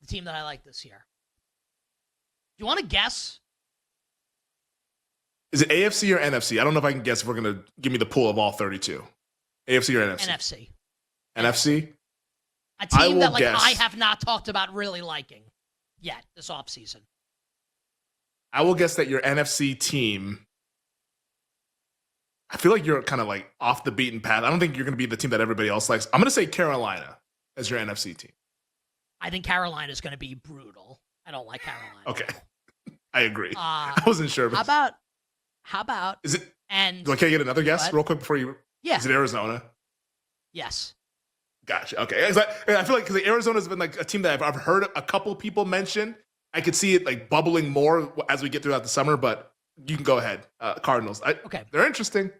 the team that I like this year. Do you want to guess? Is it AFC or NFC? I don't know if I can guess if we're going to give me the pool of all 32. AFC or NFC? NFC. NFC? A team that guess. I have not talked about really liking yet this offseason. I will guess that your NFC team, I feel like you're kind of like off the beaten path. I don't think you're going to be the team that everybody else likes. I'm going to say Carolina as your NFC team. I think Carolina is going to be brutal. I don't like Carolina. Okay. I agree. I wasn't sure. How about? Is it? And can I get another guess real quick before you? Yeah. Is it Arizona? Yes. Gotcha. Okay. I feel like because Arizona's been like a team that I've heard a couple people mention. I could see it like bubbling more as we get throughout the summer, but you can go ahead. Cardinals. Okay. They're interesting.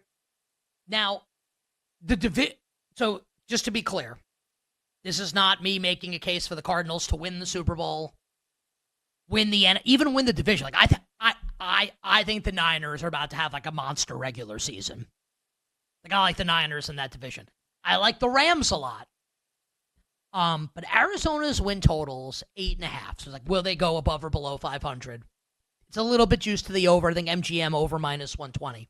Now, so just to be clear, this is not me making a case for the Cardinals to win the Super Bowl, even win the division. Like I think the Niners are about to have like a monster regular season. Like I like the Niners in that division. I like the Rams a lot. But Arizona's win totals 8.5. So it's like, will they go above or below 500? It's a little bit juiced to the over. I think MGM over minus 120.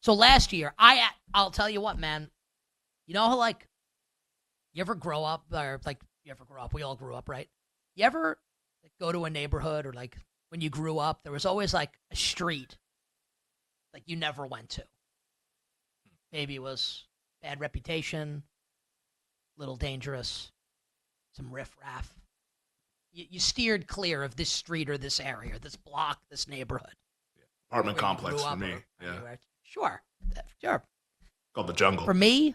So last year, I'll tell you what, man. You know how like you ever grow up, or like you ever grow up? We all grew up, right? You ever like, go to a neighborhood, or like when you grew up, there was always like a street like you never went to. Maybe it was bad reputation, little dangerous, some riffraff. You steered clear of this street or this area, this block, this neighborhood. Apartment complex for me. Yeah. Sure. Called the jungle. For me,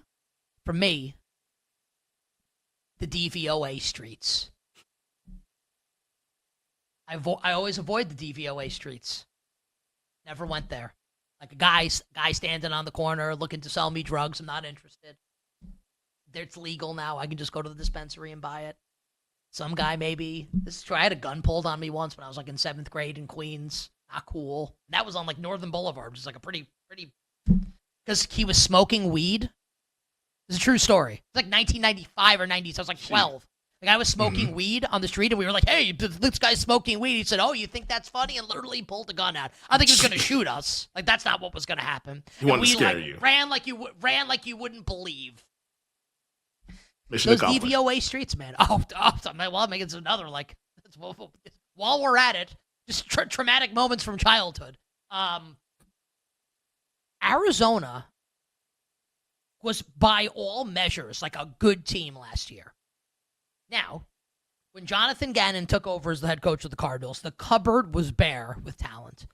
the DVOA streets. I always avoid the DVOA streets. Never went there. Like a guy standing on the corner looking to sell me drugs. I'm not interested. It's legal now. I can just go to the dispensary and buy it. Some guy maybe. This is true. I had a gun pulled on me once when I was like in 7th grade in Queens. Not cool. That was on like Northern Boulevard, which is like a pretty, because he was smoking weed. It's a true story. It's like 1995 or 90. So I was like 12. The guy was smoking weed on the street, and we were like, "Hey, this guy's smoking weed." He said, "Oh, you think that's funny?" And literally pulled a gun out. I think he was going to shoot us. Like that's not what was going to happen. He wanted to scare you. Ran like you wouldn't believe. Mission Those accomplished. DVOA streets, man. Oh, well, maybe it's another like. While we're at it, just traumatic moments from childhood. Arizona was by all measures like a good team last year. Now, when Jonathan Gannon took over as the head coach of the Cardinals, the cupboard was bare with talent.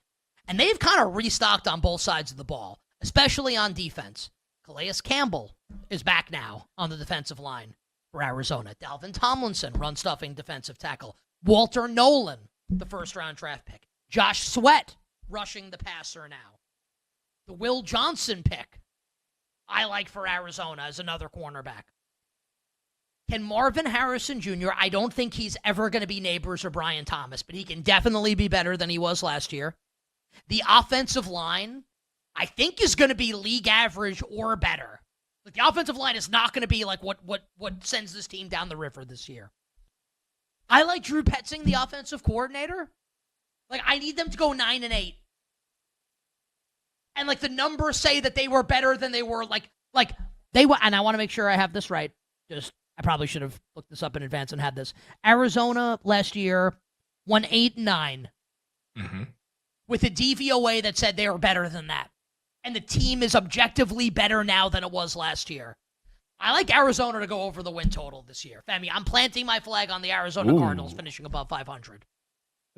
And they've kind of restocked on both sides of the ball, especially on defense. Calais Campbell is back now on the defensive line for Arizona. Dalvin Tomlinson, run-stuffing defensive tackle. Walter Nolan, the first-round draft pick. Josh Sweat, rushing the passer now. The Will Johnson pick, I like for Arizona as another cornerback. Can Marvin Harrison Jr., I don't think he's ever going to be neighbors or Brian Thomas, but he can definitely be better than he was last year. The offensive line, I think, is going to be league average or better. Like the offensive line is not going to be like what sends this team down the river this year. I like Drew Petzing, the offensive coordinator. Like, I need them to go 9-8. And, like, the numbers say that they were better than they were, like they were, and I want to make sure I have this right. I probably should have looked this up in advance and had this. Arizona last year won 8-9 with a DVOA that said they were better than that. And the team is objectively better now than it was last year. I like Arizona to go over the win total this year. Femi, I'm planting my flag on the Arizona Cardinals finishing above 500.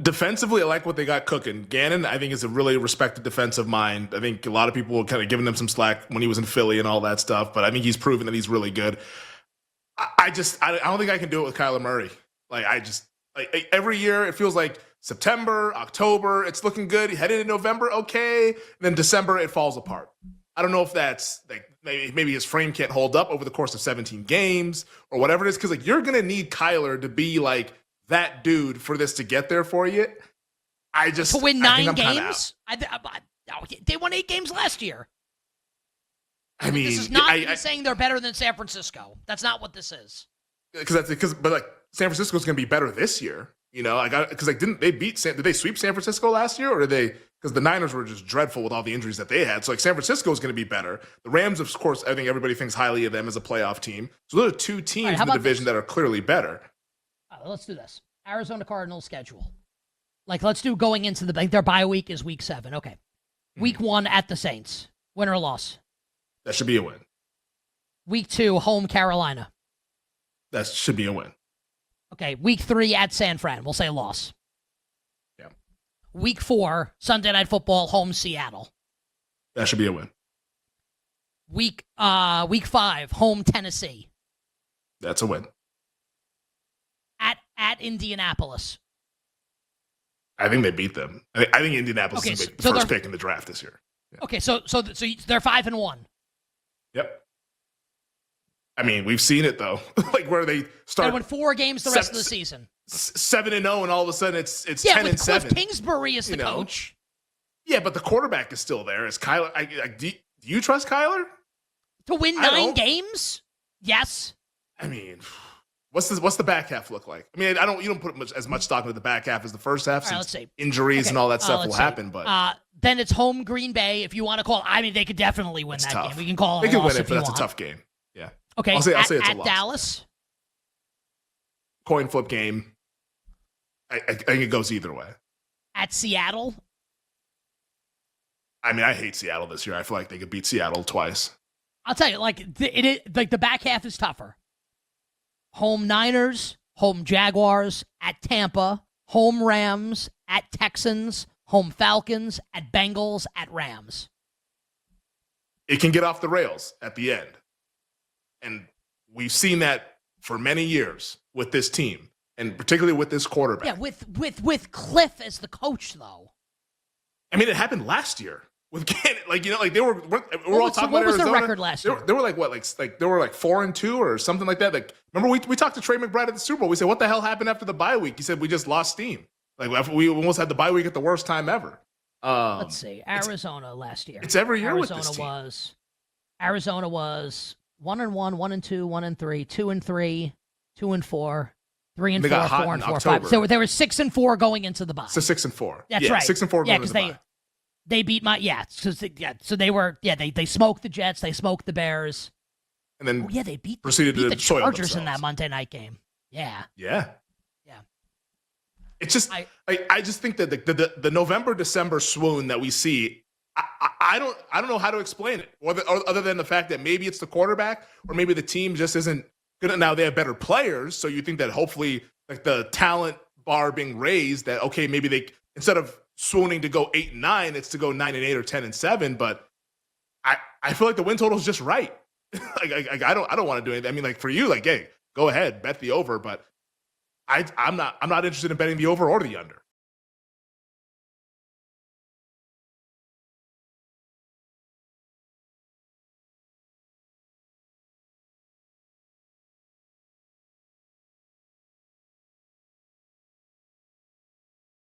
Defensively, I like what they got cooking. Gannon, I think, is a really respected defensive mind. I think a lot of people were kind of giving him some slack when he was in Philly and all that stuff, but I think he's proven that he's really good. I don't think I can do it with Kyler Murray. Every year it feels like September, October, it's looking good. Headed into November, okay. And then December, it falls apart. I don't know if that's like maybe his frame can't hold up over the course of 17 games or whatever it is. Because like you're gonna need Kyler to be like that dude for this to get there for you. To win 9 games. They won 8 games last year. I mean, this is not me saying they're better than San Francisco. That's not what this is. But San Francisco's going to be better this year. Because did they sweep San Francisco last year, or did they? Because the Niners were just dreadful with all the injuries that they had. So San Francisco is going to be better. The Rams, of course, I think everybody thinks highly of them as a playoff team. So those are two teams in the division that are clearly better. Let's do this. Arizona Cardinals schedule. Let's do going into their bye week is week 7. Okay. Week 1 at the Saints. Win or loss? That should be a win. Week 2, home Carolina. That should be a win. Okay. Week 3 at San Fran. We'll say loss. Yeah. Week 4, Sunday Night Football, home Seattle. That should be a win. Week 5, home Tennessee. That's a win. At Indianapolis. I think they beat them. I think Indianapolis is the first pick in the draft this year. Yeah. Okay, so they're 5-1. Yep. I mean, we've seen it though, where they start. They win 4 games the rest of the season. 7-0, and all of a sudden it's 10-7. Cliff Kingsbury is the coach. Yeah, but the quarterback is still there. Is Kyler? Do you trust Kyler to win 9 games? Yes. I mean, what's the back half look like? I mean, you don't put as much stock into the back half as the first half, right, since injuries and all that stuff will happen. But then it's home Green Bay. If you want to call it, I mean, they could definitely win that game. We can call it. They a could loss win it, if but you that's want. a tough game. Yeah. Okay. I'll say it's a at loss. Dallas. Coin flip game. I think it goes either way. At Seattle. I mean, I hate Seattle this year. I feel like they could beat Seattle twice. I'll tell you, the back half is tougher. Home Niners, home Jaguars, at Tampa, home Rams, at Texans, home Falcons, at Bengals, at Rams. It can get off the rails at the end. And we've seen that for many years with this team, and particularly with this quarterback. Yeah, with Cliff as the coach, though. I mean, it happened last year with Gannon. We're all talking about Arizona. What was their record last year? They were they were 4-2 or something like that. Remember we talked to Trey McBride at the Super Bowl. We said, what the hell happened after the bye week? He said, we just lost steam. We almost had the bye week at the worst time ever. Let's see. Arizona last year. It's every year with this team. Arizona was 1-1, 1-2, 1-3, 2-3, 2-4, 3-4, 4-4, 5. So they were 6-4 going into the bye. So 6-4. That's right. 6-4 going into the bye. They beat So they were they smoked the Jets, they smoked the Bears, and then they beat the Chargers in that Monday night game. Yeah. It's just I just think that the November December swoon that we see, I don't know how to explain it, other than the fact that maybe it's the quarterback, or maybe the team just isn't good. Now they have better players, so you think that hopefully the talent bar being raised, that okay, maybe they, instead of swooning to go 8-9, it's to go 9-8 or 10-7. But I feel like the win total is just right. I don't want to do anything. I mean, for you, hey, go ahead, bet the over. But I'm not interested in betting the over or the under.